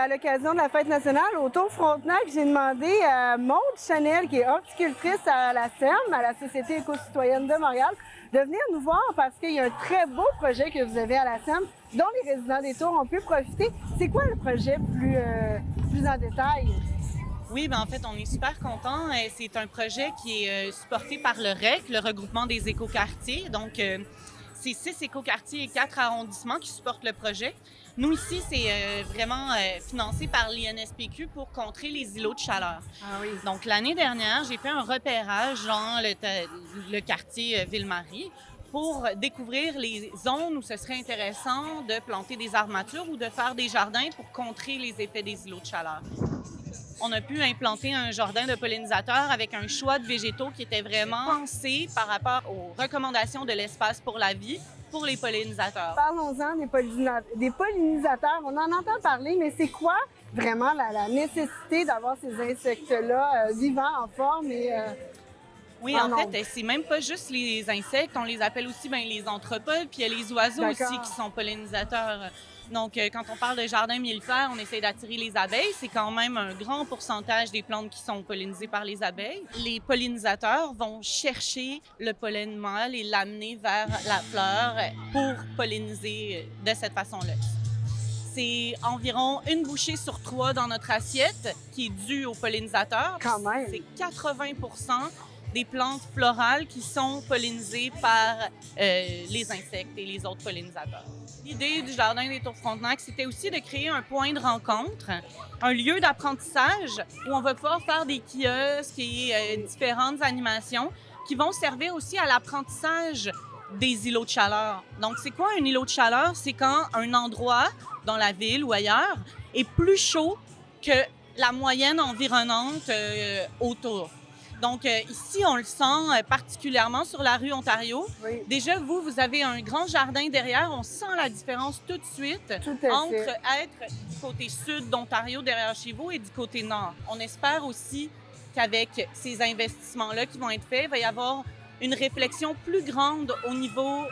À l'occasion de la fête nationale, au Tour Frontenac, j'ai demandé à Maude Chanel, qui est horticultrice à la SEM, à la Société éco-citoyenne de Montréal, de venir nous voir parce qu'il y a un très beau projet que vous avez à la SEM dont les résidents des Tours ont pu profiter. C'est quoi le projet plus en détail? Oui, en fait, on est super contents. C'est un projet qui est supporté par le REC, le regroupement des écoquartiers. Donc, c'est 6 écoquartiers et 4 arrondissements qui supportent le projet. Nous, ici, c'est vraiment financé par l'INSPQ pour contrer les îlots de chaleur. Ah oui. Donc, l'année dernière, j'ai fait un repérage dans le quartier Ville-Marie pour découvrir les zones où ce serait intéressant de planter des armatures ou de faire des jardins pour contrer les effets des îlots de chaleur. On a pu implanter un jardin de pollinisateurs avec un choix de végétaux qui était vraiment pensé par rapport aux recommandations de l'espace pour la vie pour les pollinisateurs. Parlons-en des pollinisateurs. On en entend parler, mais c'est quoi vraiment la nécessité d'avoir ces insectes-là vivants, en forme et Oui, en fait, c'est même pas juste les insectes. On les appelle aussi les anthropodes, puis il y a les oiseaux aussi qui sont pollinisateurs. Donc, quand on parle de jardin mellifère, on essaie d'attirer les abeilles. C'est quand même un grand pourcentage des plantes qui sont pollinisées par les abeilles. Les pollinisateurs vont chercher le pollen mâle et l'amener vers la fleur pour polliniser de cette façon-là. C'est environ 1 bouchée sur 3 dans notre assiette qui est due aux pollinisateurs. Quand même! C'est 80% des plantes florales qui sont pollinisées par les insectes et les autres pollinisateurs. L'idée du Jardin des Tours Frontenac, c'était aussi de créer un point de rencontre, un lieu d'apprentissage où on va pouvoir faire des kiosques et différentes animations qui vont servir aussi à l'apprentissage des îlots de chaleur. Donc, c'est quoi un îlot de chaleur? C'est quand un endroit dans la ville ou ailleurs est plus chaud que la moyenne environnante autour. Donc, ici, on le sent particulièrement sur la rue Ontario. Oui. Déjà, vous avez un grand jardin derrière. On sent la différence tout de suite entre être du côté sud d'Ontario, derrière chez vous, et du côté nord. On espère aussi qu'avec ces investissements-là qui vont être faits, il va y avoir une réflexion plus grande au niveau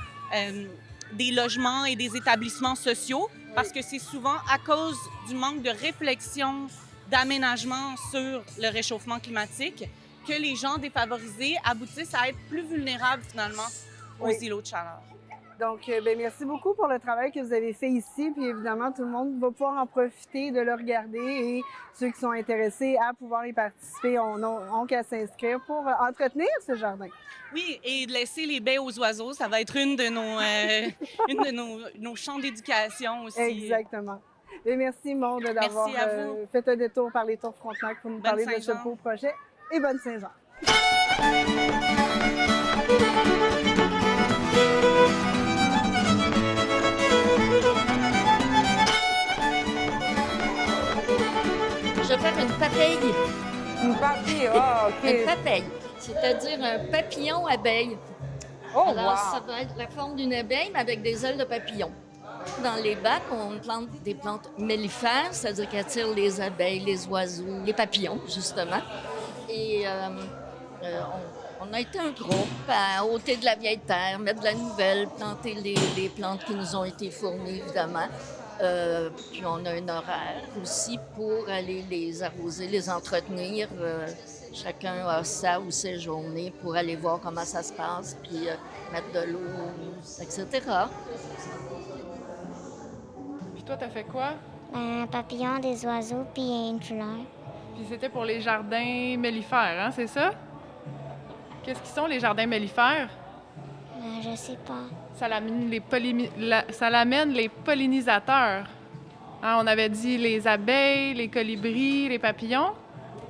des logements et des établissements sociaux, parce que c'est souvent à cause du manque de réflexion, d'aménagement sur le réchauffement climatique que les gens défavorisés aboutissent à être plus vulnérables, finalement, aux îlots de chaleur. Donc, merci beaucoup pour le travail que vous avez fait ici. Puis évidemment, tout le monde va pouvoir en profiter, de le regarder et ceux qui sont intéressés à pouvoir y participer ont qu'à s'inscrire pour entretenir ce jardin. Oui, et de laisser les baies aux oiseaux, ça va être une de nos champs d'éducation aussi. Exactement. Et merci, Maude, d'avoir fait un détour par les Tours Frontenac pour nous parler de ce beau projet. Et bonne Saint-Jean! Je vais faire une papaye. Une papaye, ah, OK. Une papaye, c'est-à-dire un papillon abeille. Oh, alors, wow. Ça va être la forme d'une abeille, mais avec des ailes de papillon. Dans les bacs, on plante des plantes mellifères, c'est-à-dire qui attirent les abeilles, les oiseaux, les papillons, justement. Et on a été un groupe à ôter de la vieille terre, mettre de la nouvelle, planter les plantes qui nous ont été fournies, évidemment. Puis on a un horaire aussi pour aller les arroser, les entretenir. Chacun a sa ou ses journées pour aller voir comment ça se passe, puis mettre de l'eau, etc. Puis toi, t'as fait quoi? Un papillon, des oiseaux, puis une fleur. Puis c'était pour les jardins mellifères, hein, c'est ça? Qu'est-ce qu'ils sont, les jardins mellifères? Je sais pas. Ça l'amène les pollinisateurs. Hein, on avait dit les abeilles, les colibris, les papillons.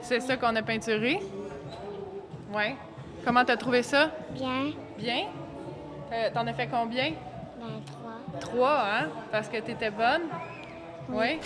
C'est ça qu'on a peinturé? Oui. Comment t'as trouvé ça? Bien. Bien? T'en as fait combien? 3. 3, hein? Parce que t'étais bonne? Oui.